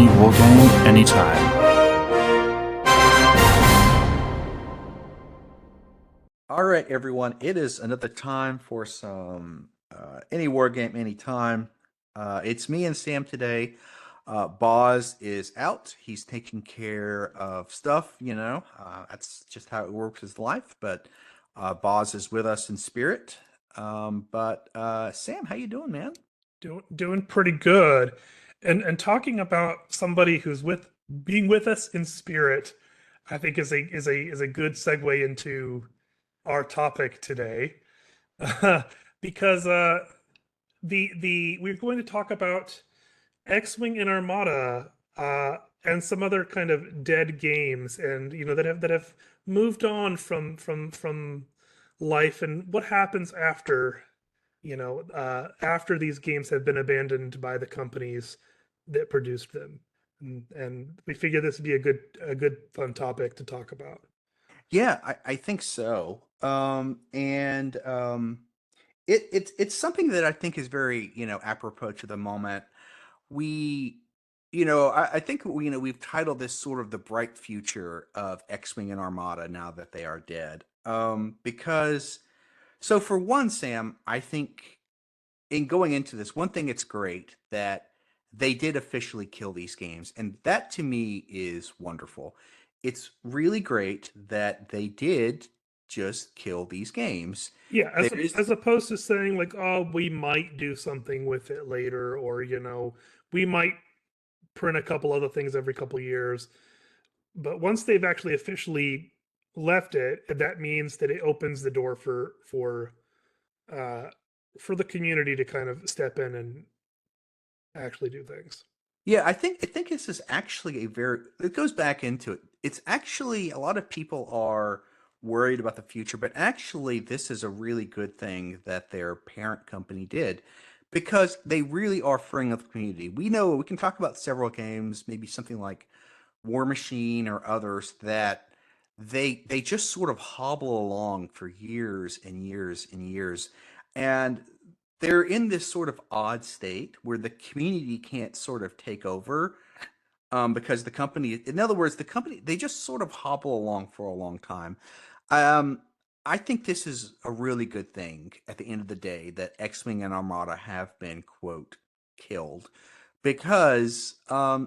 any wargame, anytime. All right, everyone. It is another time for some any war game, anytime. It's me and Sam today. Boz is out. He's taking care of stuff. That's just how it works his life. But Boz is with us in spirit. But Sam, how you doing, man? Doing pretty good. And talking about somebody who's with being with us in spirit, I think is a good segue into our topic today. Because the we're going to talk about X-Wing and Armada and some other kind of dead games and that have moved on from life and what happens after after these games have been abandoned by the companies that produced them. And we figure this would be a good fun topic to talk about. Yeah, I think so. It's something that I think is very apropos to the moment. We, I think we've titled this sort of the bright future of X-Wing and Armada now that they are dead. Because so for one, Sam, I think in going into this, one thing it's great that they did officially kill these games, and that to me is wonderful. It's really great that they did just kill these games. Yeah, There is, as opposed to saying like, oh, we might do something with it later, or we might print a couple other things every couple years. But once they've actually officially left it, that means that it opens the door uh, for the community to kind of step in and actually do things. yeah, I think this is actually a very. It goes back into it. It's actually a lot of people are worried about the future, but actually, this is a really good thing that their parent company did because they really are freeing up the community. We know we can talk about several games, maybe something like War Machine or others that they just sort of hobble along for years and years and years, and they're in this sort of odd state where the community can't sort of take over because the company, in other words, the company they just sort of hobble along for a long time. Um, I think this is a really good thing at the end of the day that X-Wing and Armada have been quote killed because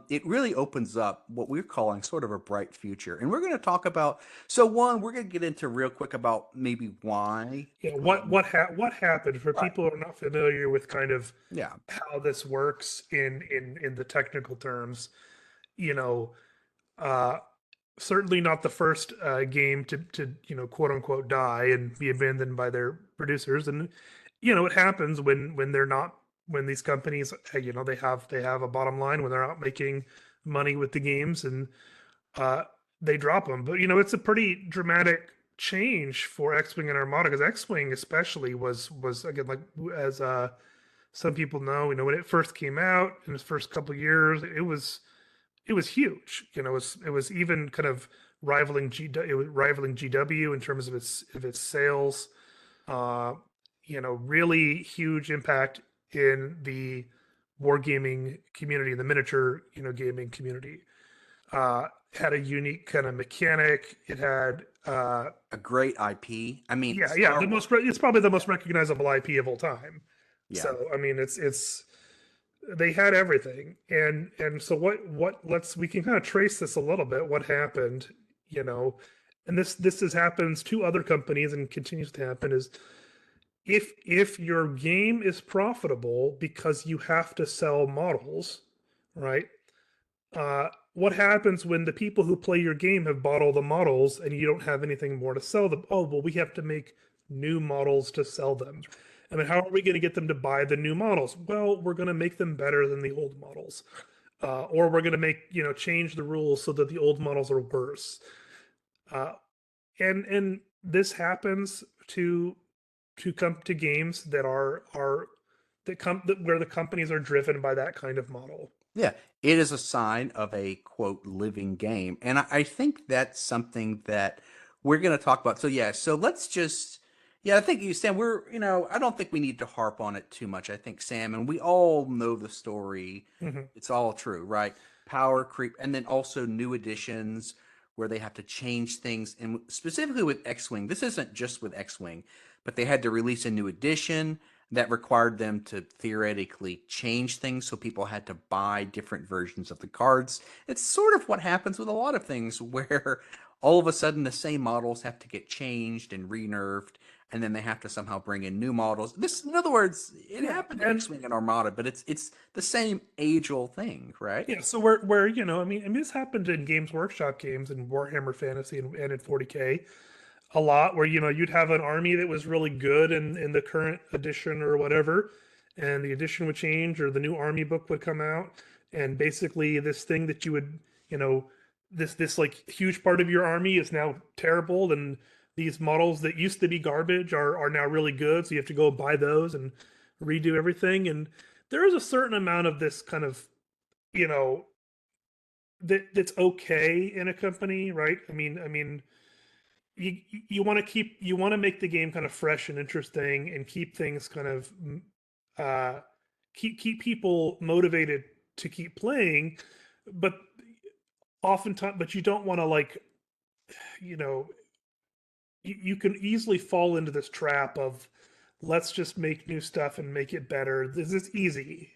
it really opens up what we're calling sort of a bright future. And we're going to talk about, so one, we're going to get into real quick about maybe why. Yeah, what happened for Right. people who are not familiar with kind of Yeah. how this works in the technical terms, you know, uh certainly not the first game to quote unquote die and be abandoned by their producers. And it happens when they're not, when these companies they have a bottom line when they're not making money with the games, and uh they drop them. But it's a pretty dramatic change for X-Wing and Armada, because X-Wing especially was again, like, as some people know, when it first came out in its first couple of years, it was huge. It was even kind of rivaling GW in terms of its sales. Uh, really huge impact in the wargaming community, in the miniature gaming community. Had a unique kind of mechanic. It had A great IP. I mean, yeah, Star Wars. it's probably the most recognizable IP of all time. Yeah. So I mean, it's they had everything. And so what let's we can kind of trace this a little bit, what happened. you know and this happens to other companies and continues to happen, is if your game is profitable because you have to sell models, right? What happens when the people who play your game have bought all the models and you don't have anything more to sell them? Oh, well, we have to make new models to sell them. I mean, how are we going to get them to buy the new models? Well, we're going to make them better than the old models. Or we're going to change the rules so that the old models are worse. Uh, and this happens to come to games that are that come that where the companies are driven by that kind of model. Yeah. It is a sign of a quote living game. And I think that's something that we're going to talk about. So, yeah. So let's just, Yeah, I think you, Sam, I don't think we need to harp on it too much. I think, Sam, and we all know the story. Hmm. It's all true, right? Power creep, and then also new additions where they have to change things. And specifically with X-Wing, this isn't just with X-Wing, but they had to release a new edition that required them to theoretically change things. So people had to buy different versions of the cards. It's sort of what happens with a lot of things where all of a sudden the same models have to get changed and re-nerfed, and then they have to somehow bring in new models. This, in other words, it Yeah, happened to and X-Wing and Armada, but it's the same age-old thing, right? yeah, so where I mean, this happened in Games Workshop games and Warhammer Fantasy and in 40K a lot, where you'd have an army that was really good in the current edition or whatever, and the edition would change or the new army book would come out, and basically this thing that you would you know this like huge part of your army is now terrible, and these models that used to be garbage are now really good, so you have to go buy those and redo everything. And there is a certain amount of this kind of you know that's okay in a company, right? I mean, you you want to make the game kind of fresh and interesting and keep things kind of uh keep people motivated to keep playing, but oftentimes, but you don't want to like you know you can easily fall into this trap of let's just make new stuff and make it better. This is easy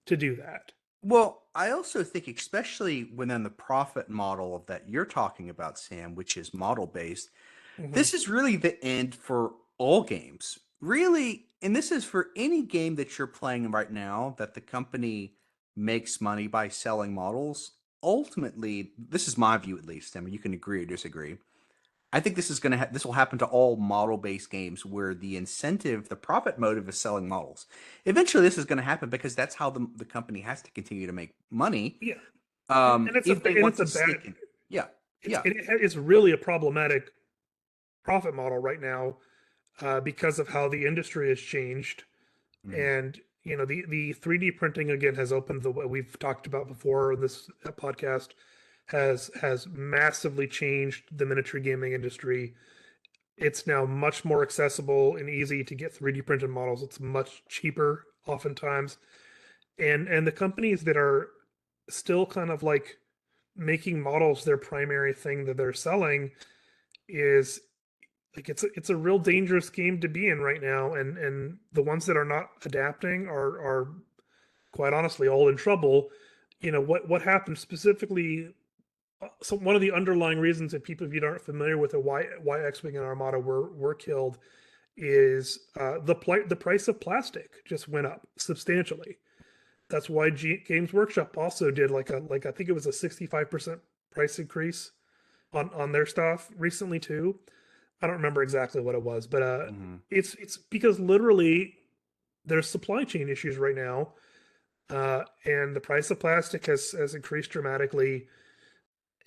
to do that. Well, I also think, especially within the profit model that you're talking about, Sam, which is model based, Hmm. this is really the end for all games. Really, and this is for any game that you're playing right now that the company makes money by selling models. Ultimately, this is my view at least. I mean, you can agree or disagree. I think this will happen to all model-based games where the incentive, the profit motive is selling models. Eventually, this is going to happen because that's how the company has to continue to make money Yeah, and if they want it's a to bad stick in. Yeah, yeah. it's really a problematic profit model right now, because of how the industry has changed. Mhm. And the 3D printing again has opened the way we've talked about before in this podcast, has massively changed the miniature gaming industry. It's now much more accessible and easy to get 3D printed models. It's much cheaper oftentimes. And the companies that are still kind of like making models their primary thing that they're selling is like it's a real dangerous game to be in right now. And the ones that are not adapting are quite honestly all in trouble. What happened specifically, so one of the underlying reasons that people, if you aren't familiar with it, why X-Wing and Armada were killed is the price of plastic just went up substantially. That's why Games Workshop also did like I think it was a 65% price increase on their stuff recently too. I don't remember exactly what it was, but Mhm. it's because literally there's supply chain issues right now, and the price of plastic has increased dramatically.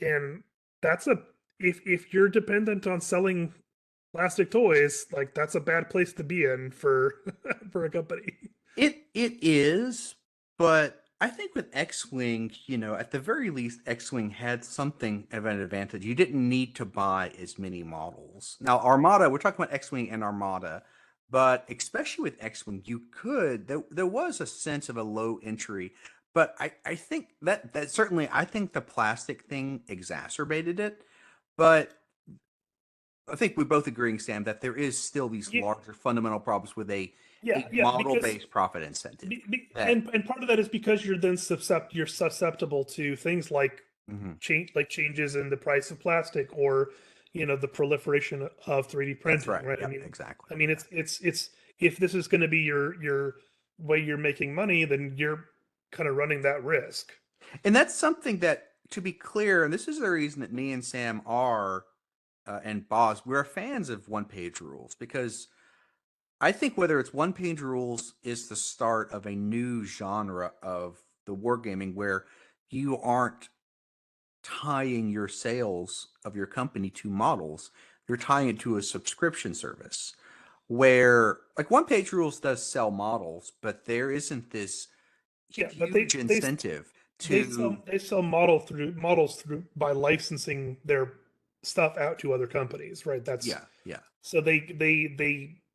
And that's a if you're dependent on selling plastic toys, like that's a bad place to be in for for a company. It is, but I think with X-Wing, at the very least, X-Wing had something of an advantage. You didn't need to buy as many models. Now, Armada, we're talking about X-Wing and Armada, but especially with X-Wing, there was a sense of a low entry. But I think that certainly I think the plastic thing exacerbated it. But I think we both agreeing, Sam, that there is still these Yeah, larger fundamental problems with yeah, a yeah. Because model-based profit incentive that and part of that is because you're susceptible to things like mhm, changes in the price of plastic, or the proliferation of 3D that's printing, right. right? I Yep, mean, exactly. I mean it's if this is going to be your way you're making money, then you're kind of running that risk. And that's something that, to be clear, and this is the reason that me and Sam are and Boz, we're fans of one-page rules because I think whether it's one-page rules is the start of a new genre of the wargaming where you aren't tying your sales of your company to models. You're tying it to a subscription service where, like, one page rules does sell models, but there isn't this Yeah, but huge incentive to. they sell models through by licensing their stuff out to other companies, right? That's Yeah, yeah. so they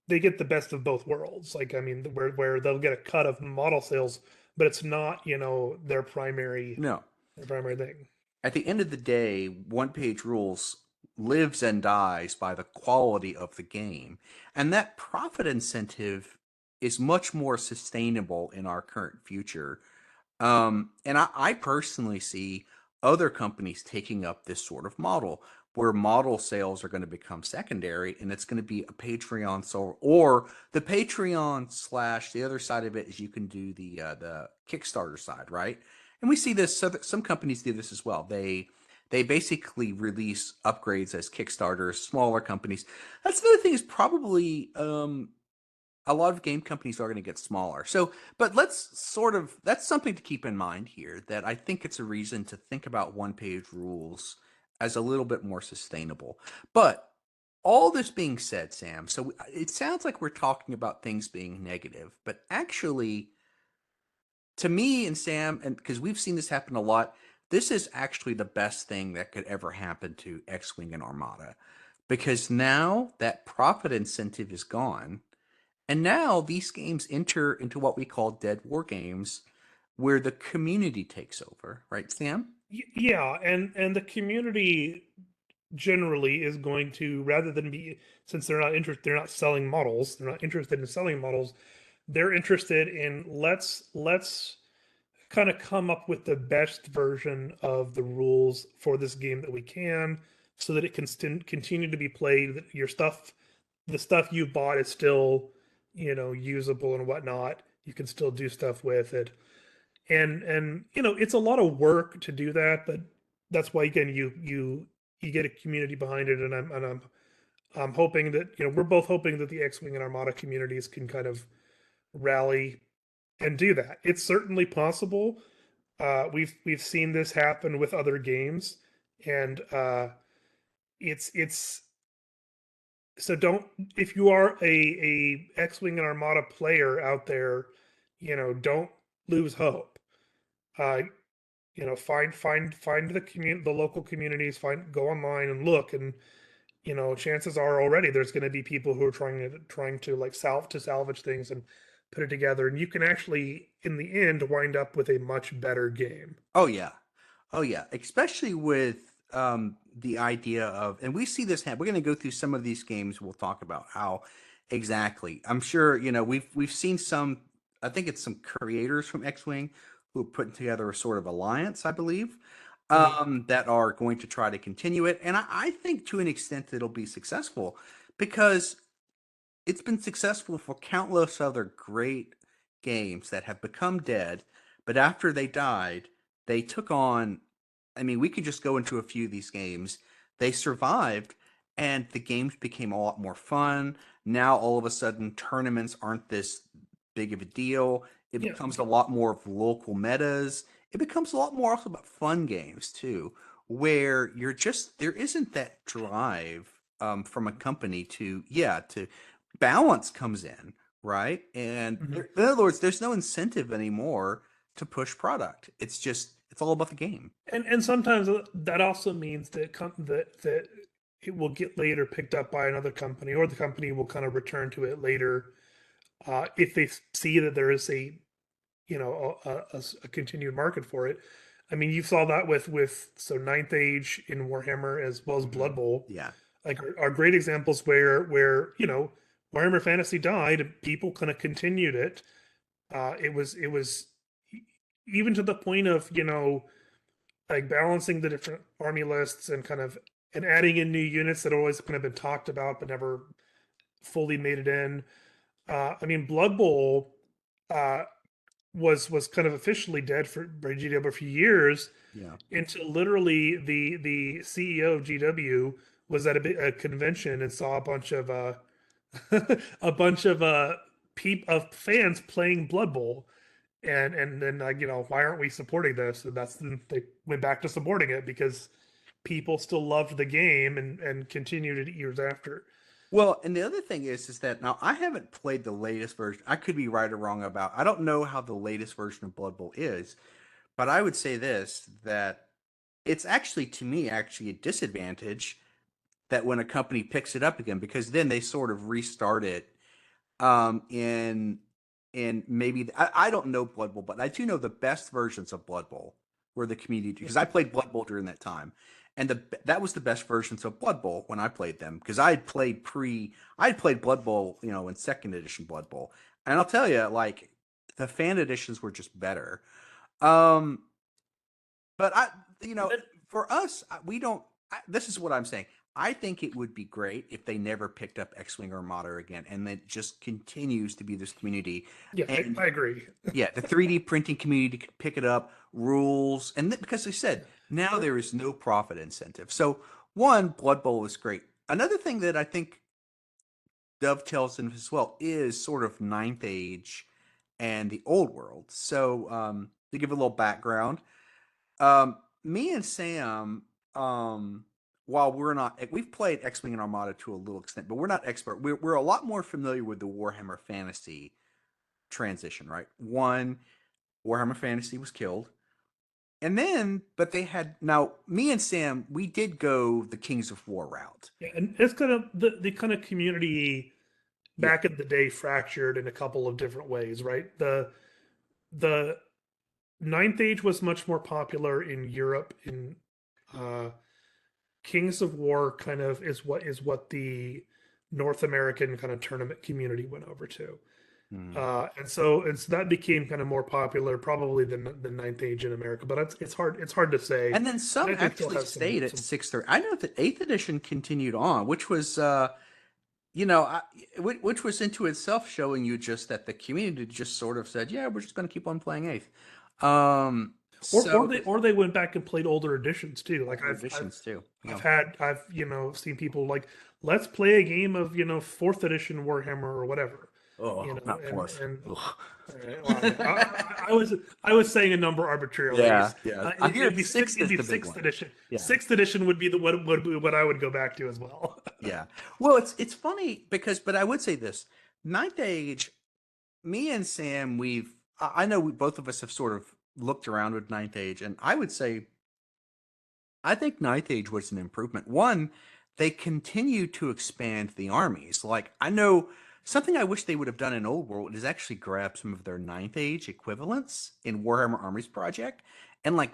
they get the best of both worlds. Like, I mean, where they'll get a cut of model sales, but it's not, No. their primary thing. At the end of the day, one page rules lives and dies by the quality of the game. And that profit incentive is much more sustainable in our current future. And I personally see other companies taking up this sort of model where model sales are going to become secondary and it's going to be a Patreon so or the Patreon slash the other side of it is you can do the Kickstarter side, right? And we see this, so some companies do this as well. They basically release upgrades as Kickstarters, smaller companies. That's another thing is probably a lot of game companies are going to get smaller. So, but that's something to keep in mind here that I think it's a reason to think about one page rules as a little bit more sustainable. But all this being said, Sam, so it sounds like we're talking about things being negative, but actually, to me and Sam, and because we've seen this happen a lot, this is actually the best thing that could ever happen to X-Wing and Armada because now that profit incentive is gone and now these games enter into what we call dead war games, where the community takes over, right, Sam? Yeah, and the community generally is going to, rather than be, since they're not selling models, they're not interested in selling models, they're interested in let's kind of come up with the best version of the rules for this game that we can, so that it can continue to be played. That the stuff you bought is still, usable and whatnot. You can still do stuff with it, and it's a lot of work to do that, but that's why again you get a community behind it, and I'm hoping that we're both hoping that the X-Wing and Armada communities can kind of rally and do that. It's certainly possible. We've seen this happen with other games, and it's so don't if you are a X-Wing and Armada player out there, don't lose hope. Uh, find the local communities, go online and look, and chances are already there's going to be people who are trying to like salvage things and put it together, and you can actually in the end wind up with a much better game. Oh yeah, oh yeah. Especially with the idea of, and we see this happen. We're going to go through some of these games. We'll talk about how exactly. I'm sure we've seen some. I think it's some creators from X-Wing who are putting together a sort of alliance, I believe, Mhm. that are going to try to continue it. And I think to an extent it'll be successful because it's been successful for countless other great games that have become dead, but after they died, they took on. I mean, we could just go into a few of these games. They survived, and the games became a lot more fun. Now, all of a sudden, tournaments aren't this big of a deal. It Yeah, becomes a lot more of local metas. It becomes a lot more also about fun games, too, where there isn't that drive from a company to balance comes in, right? And mhm. in other words, there's no incentive anymore to push product. It's all about the game. And sometimes that also means that it will get later picked up by another company, or the company will kind of return to it later, if they see that there is a continued market for it. I mean, you saw that with Ninth Age in Warhammer, as well as Blood Mhm. Bowl, Yeah. like are great examples where Warhammer Fantasy died and people kind of continued it. It was even to the point of like balancing the different army lists and kind of and adding in new units that always kind of been talked about but never fully made it in. I mean, Blood Bowl uh, was kind of officially dead for GW for a few years, Yeah. until literally the CEO of GW was at a convention and saw a bunch of a bunch of fans playing Blood Bowl, and then like, why aren't we supporting this? And they went back to supporting it because people still loved the game and continued it years after. Well, and the other thing is that now I haven't played the latest version. I could be right or wrong about. I don't know how the latest version of Blood Bowl is, but I would say this that it's actually to me actually a disadvantage that when a company picks it up again because then they sort of restart it In maybe I don't know Blood Bowl, but I do know the best versions of Blood Bowl were the community, because I played Blood Bowl during that time, and that was the best versions of Blood Bowl when I played them, because I'd played Blood Bowl, in second edition Blood Bowl, and I'll tell you, like, the fan editions were just better. Um, but And then, for us, we don't. This is what I'm saying. I think it would be great if they never picked up X-Wing or Armada again, and it just continues to be this community. yeah, And I agree. yeah, the 3D printing community could pick it up, rules, and because they said now there is no profit incentive. So one, Blood Bowl is great. Another thing that I think dovetails in as well is sort of Ninth Age and the Old World. So to give a little background, me and Sam, while we've played X-Wing and Armada to a little extent, but we're not expert. We're a lot more familiar with the Warhammer Fantasy transition, right? One, Warhammer Fantasy was killed. And then, but they had, now me and Sam, we did go the Kings of War route. Yeah, and it's kind of the kind of community Yeah. back in the day fractured in a couple of different ways, right? The Ninth Age was much more popular in Europe. In uh, Kings of War, kind of is what the North American kind of tournament community went over to. Hmm. And so that became kind of more popular probably than the Ninth Age in America, but it's hard to say. And then some Ninth Age still actually has stayed at some 630. I know that 8th edition continued on, which was, which was into itself showing you just that the community just sort of said, yeah, we're just going to keep on playing 8th. or So they went back and played older editions too. Like older editions too. Yeah. I've seen people like, let's play a game of fourth edition Warhammer or whatever. Oh, not fourth. And Ugh. well, I was saying a number arbitrarily. Yeah, yeah. I hear It'd be sixth is the big sixth one. edition. Yeah. Sixth edition would be what I would go back to as well. Yeah. Well, it's funny because, but I would say this: Ninth Age, me and Sam, I know both of us have sort of looked around with Ninth Age, and I would say I think Ninth Age was an improvement. One, they continue to expand the armies. Like, I know something I wish they would have done in Old World is actually grab some of their Ninth Age equivalents in Warhammer Armies Project, and like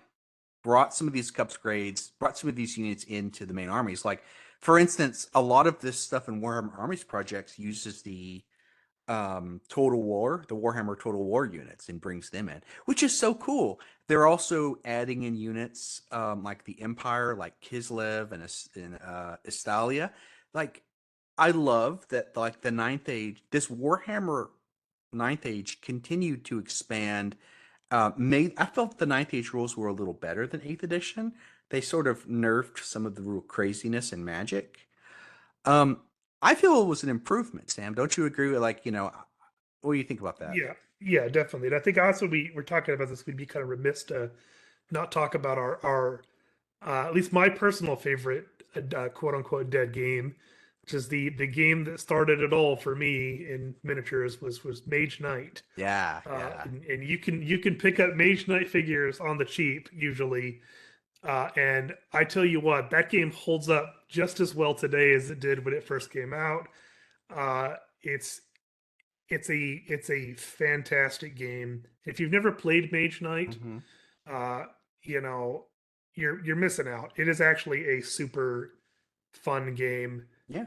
brought some of these upgrades, brought some of these units into the main armies. Like, for instance, a lot of this stuff in Warhammer Armies Projects uses the the Warhammer Total War units, and brings them in, which is so cool. They're also adding in units like the Empire, like Kislev and Estalia. Like, I love that, like, the Ninth Age, this Warhammer Ninth Age continued to expand. I felt the Ninth Age rules were a little better than Eighth Edition. They sort of nerfed some of the real craziness and magic. Um, I feel it was an improvement, Sam. Don't you agree with, like, what do you think about that? Yeah, definitely. And I think also we're talking about this, we'd be kind of remiss to not talk about our at least my personal favorite quote unquote dead game, which is the game that started it all for me in miniatures was Mage Knight. Yeah, yeah. And you can pick up Mage Knight figures on the cheap usually. And I tell you what, that game holds up just as well today as it did when it first came out. Uh, it's it's a fantastic game. If you've never played Mage Knight, Hmm. uh, you know, you're missing out. It is actually a super fun game. Yeah.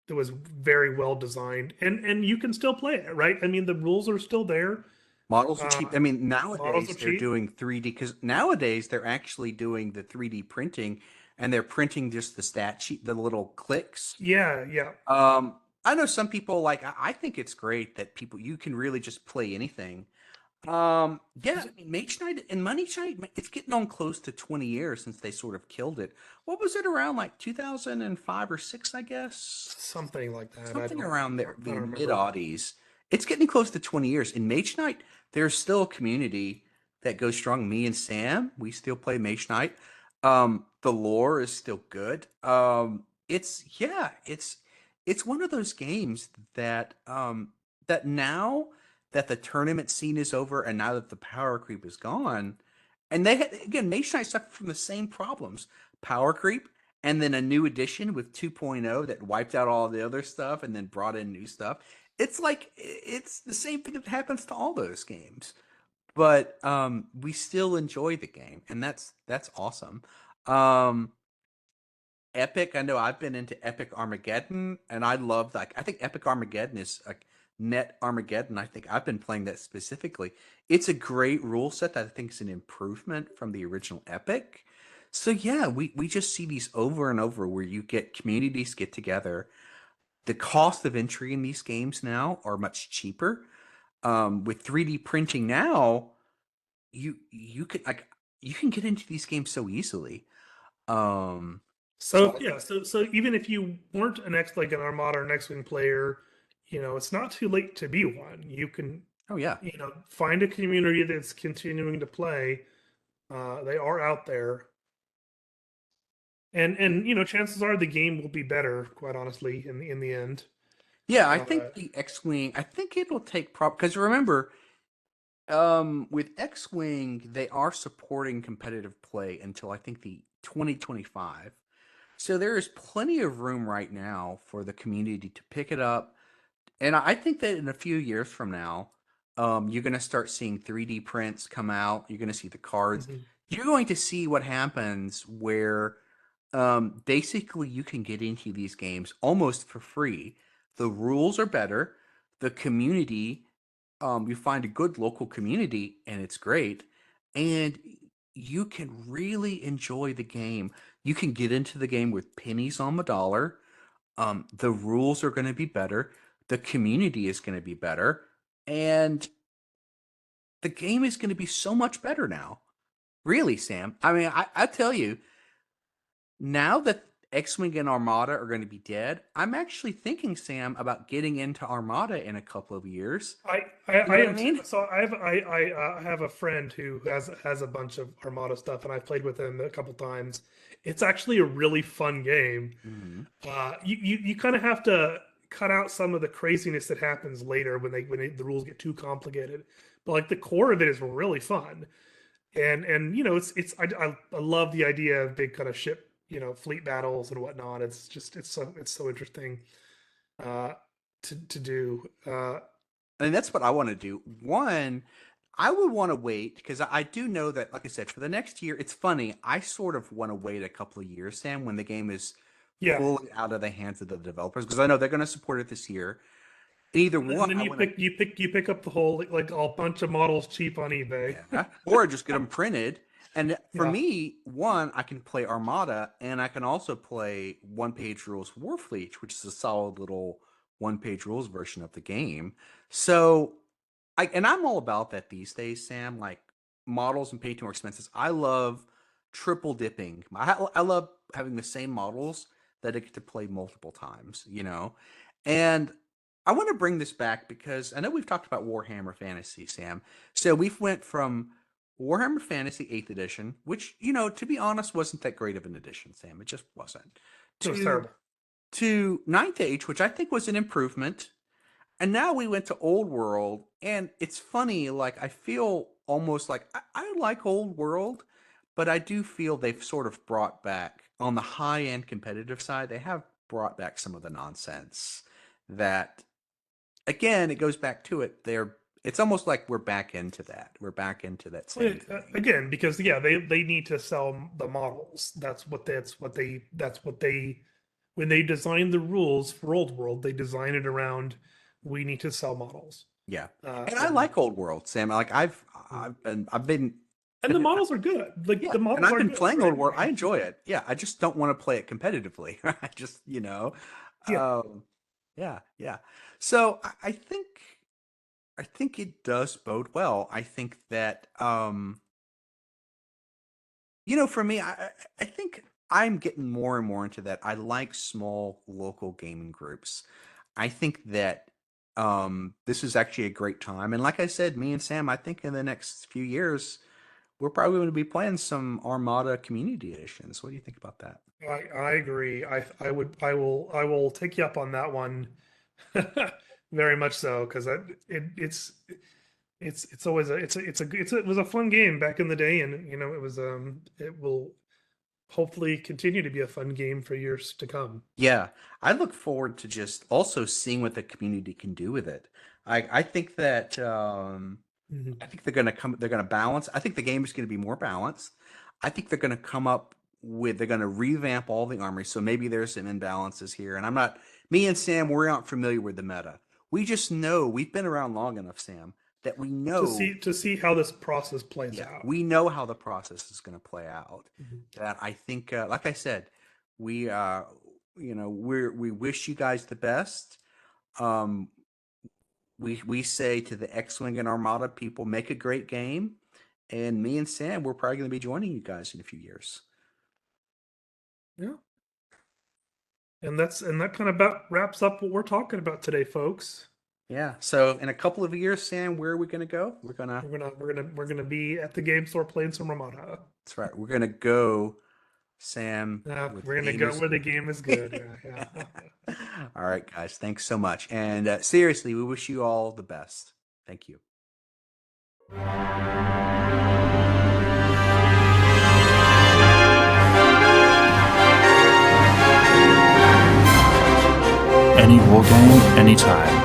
That was very well designed, and you can still play it, right? I mean, the rules are still there. Models are Uh, cheap. I mean, Models are nowadays they're cheap. doing 3D, because nowadays they're actually doing the 3D printing, and they're printing just the stat sheet, the little clicks. Yeah, yeah. I know some people, like, I think it's great that you can really just play anything. Yeah, I mean, Mage Knight and Money Knight, it's getting on close to 20 years since they sort of killed it. What was it, around like 2005 or 6, I guess? Something like that. Something around there, I the don't mid remember. oddies. It's getting close to 20 years. In Mage Knight, there's still a community that goes strong. Me and Sam, we still play Mage Knight. The lore is still good. It's one of those games that now that the tournament scene is over, and now that the power creep is gone, and again, Mage Knight suffered from the same problems: power creep, and then a new edition with 2.0 that wiped out all the other stuff and then brought in new stuff. it's like it's the same thing that happens to all those games. But we still enjoy the game, and that's awesome. Um, Epic, I know I've been into Epic Armageddon, and I love that. I think Epic Armageddon is like Net Armageddon. I think I've been playing that specifically. It's a great rule set that I think is an improvement from the original Epic. So yeah, we just see these over and over where you get communities get together. The cost of entry in these games now are much cheaper. With 3D printing now, you could like you can get into these games so easily. So So yeah, so even if you weren't an Armada or an X-Wing player, it's not too late to be one. You can, oh yeah. find a community that's continuing to play. They are out there, and chances are the game will be better, quite honestly, in the end. Yeah, I Uh, think the X-Wing, I think it'll take because remember, with X-Wing, they are supporting competitive play until I think the 2025. So there is plenty of room right now for the community to pick it up. And I think that in a few years from now, you're going to start seeing 3D prints come out. You're going to see the cards. mhm. You're going to see what happens where basically you can get into these games almost for free. The rules are better. The community, you find a good local community, and it's great. And you can really enjoy the game. You can get into the game with pennies on the dollar. The rules are going to be better. The community is going to be better. And the game is going to be so much better now. Really, Sam. I mean, I tell you, now that X-Wing and Armada are going to be dead, I'm actually thinking, Sam, about getting into Armada in a couple of years. You I know what I am too. mean? So I have a friend who has a bunch of Armada stuff, and I've played with him a couple times. It's actually a really fun game. Hmm. You kind of have to cut out some of the craziness that happens later the rules get too complicated. But like the core of it is really fun, and I love the idea of big kind of ship fleet battles and whatnot. It's so interesting uh, to do. And that's what I want to do. One, I would want to wait because I do know that, like I said, for the next year, it's funny. I sort of want to wait a couple of years, Sam, when the game is Yeah, fully out of the hands of the developers, because I know they're going to support it this year. Either and one, then I want to, you pick up the whole like a bunch of models cheap on eBay. yeah, or just get them printed. And for Yeah. me, one, I can play Armada, and I can also play One Page Rules Warfleet, which is a solid little one-page rules version of the game. So and I'm all about that these days, Sam. Like models and pay more expenses. I love triple dipping. I love having the same models that I get to play multiple times, And I want to bring this back because I know we've talked about Warhammer Fantasy, Sam. So we've went from Warhammer Fantasy 8th edition, which, to be honest, wasn't that great of an edition, Sam. It just wasn't. It was To terrible. Ninth Age, which I think was an improvement. And now we went to Old World, and it's funny, like I feel almost like I like Old World, but I do feel they've sort of brought back on the high end competitive side, they have brought back some of the nonsense that again, it goes back to it. It's almost like we're back into that. We're back into that Well, same thing. again, because yeah, they need to sell the models. That's what they when they design the rules for Old World, they design it around we need to sell models. Yeah. Uh, And I and like Old World, Sam. Like I've been and the models are good. Like yeah, the and models I've are been good, playing right? Old World. I enjoy it. Yeah, I just don't want to play it competitively. I just, Yeah. yeah, yeah. So I think it does bode well. I think that for me, I think I'm getting more and more into that. I like small local gaming groups. I think that this is actually a great time. And like I said, me and Sam, I think in the next few years, we're probably going to be playing some Armada community editions. What do you think about that? I agree. I will take you up on that one. Very much so, because it's always a it was a fun game back in the day, and it was it will hopefully continue to be a fun game for years to come. Yeah, I look forward to just also seeing what the community can do with it. I think that I think they're going to come. They're going to balance. I think the game is going to be more balanced. I think they're going to come up with. They're going to revamp all the armies. So maybe there's some imbalances here. And I'm not. Me and Sam, we're not familiar with the meta. We just know we've been around long enough, Sam, that we know to see how this process plays out. we know how the process is going to play out. That I think, like I said, we we wish you guys the best. We say to the X-Wing and Armada people, make a great game. And me and Sam, we're probably going to be joining you guys in a few years. Yeah. And that kind of about wraps up what we're talking about today, folks. Yeah. So in a couple of years, Sam, where are we going to go? We're gonna be at the game store playing some Armada. That's right. We're going to go, Sam. We're gonna go where the game is good. Yeah. All right, guys. Thanks so much. And seriously, we wish you all the best. Thank you. Any wargame, anytime.